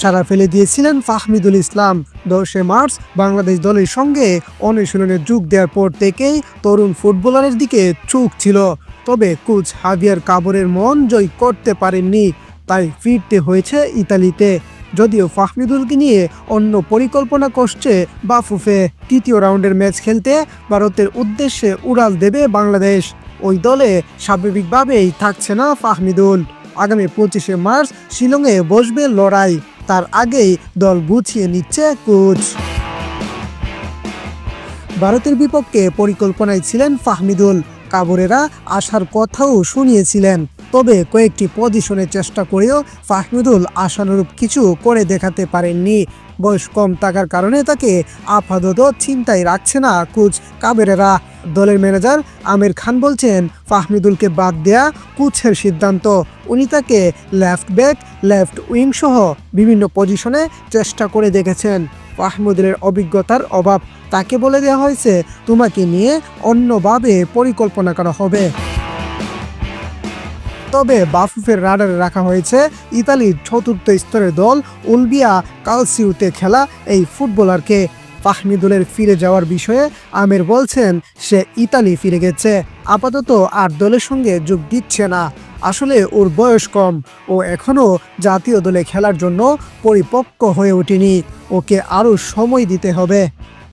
সাড়া ফেলে দিয়েছিলেন ফাহমিদুল ইসলাম। 10 মার্চ বাংলাদেশ দলের সঙ্গে অনুশীলনে যোগ দেওয়ার পর থেকেই তরুণ ফুটবলারের দিকে চোখ ছিল। তবে কোচ হাভিয়ার কাবরের মন জয় করতে পারেননি, তাই ফিরতে হয়েছে ইতালিতে। যদিও ফাহমিদুলকে নিয়ে অন্য পরিকল্পনা করছে বাফুফে। তৃতীয় রাউন্ডের ম্যাচ খেলতে ভারতের উদ্দেশ্যে উড়াল দেবে বাংলাদেশ। ওই দলে স্বাভাবিকভাবেই থাকছে না ফাহমিদুল। আগামী 25 মার্চ শিলংয়ে বসবে লড়াই, তার আগেই দল গুছিয়ে নিচ্ছে কোচ। ভারতের বিপক্ষে পরিকল্পনায় ছিলেন ফাহমিদুল। কাবরেরা আসার কথাও শুনিয়েছিলেন, তবে কয়েকটি পজিশনে চেষ্টা করেও ফাহমিদুল আশানুরূপ কিছু করে দেখাতে পারেননি। বয়স কম থাকার কারণে তাকে আপাতত চিন্তায় রাখছে না কোচ কাবরেরা। দলের ম্যানেজার আমির খান বলছেন, ফাহমিদুলকে বাদ দেয়া কোচের সিদ্ধান্ত। উনি তাকে লেফট ব্যাক, লেফট উইং সহ বিভিন্ন পজিশনে চেষ্টা করে দেখেছেন। ফাহমিদুলের অভিজ্ঞতার অভাব, তাকে বলে দেওয়া হয়েছে তোমাকে নিয়ে অন্যভাবে পরিকল্পনা করা হবে। তবে বাফুফের রাডারে রাখা হয়েছে ইতালির চতুর্থ স্তরের দল উলবিয়া কালসিউতে খেলা এই ফুটবলারকে। ফাহমিদুলের ফিরে যাওয়ার বিষয়ে আমির বলছেন, সে ইতালি ফিরে গেছে, আপাতত আর দলের সঙ্গে যোগ দিচ্ছে না। আসলে ওর বয়স কম, ও এখনও জাতীয় দলে খেলার জন্য পরিপক্ক হয়ে ওঠেনি, ওকে আরও সময় দিতে হবে।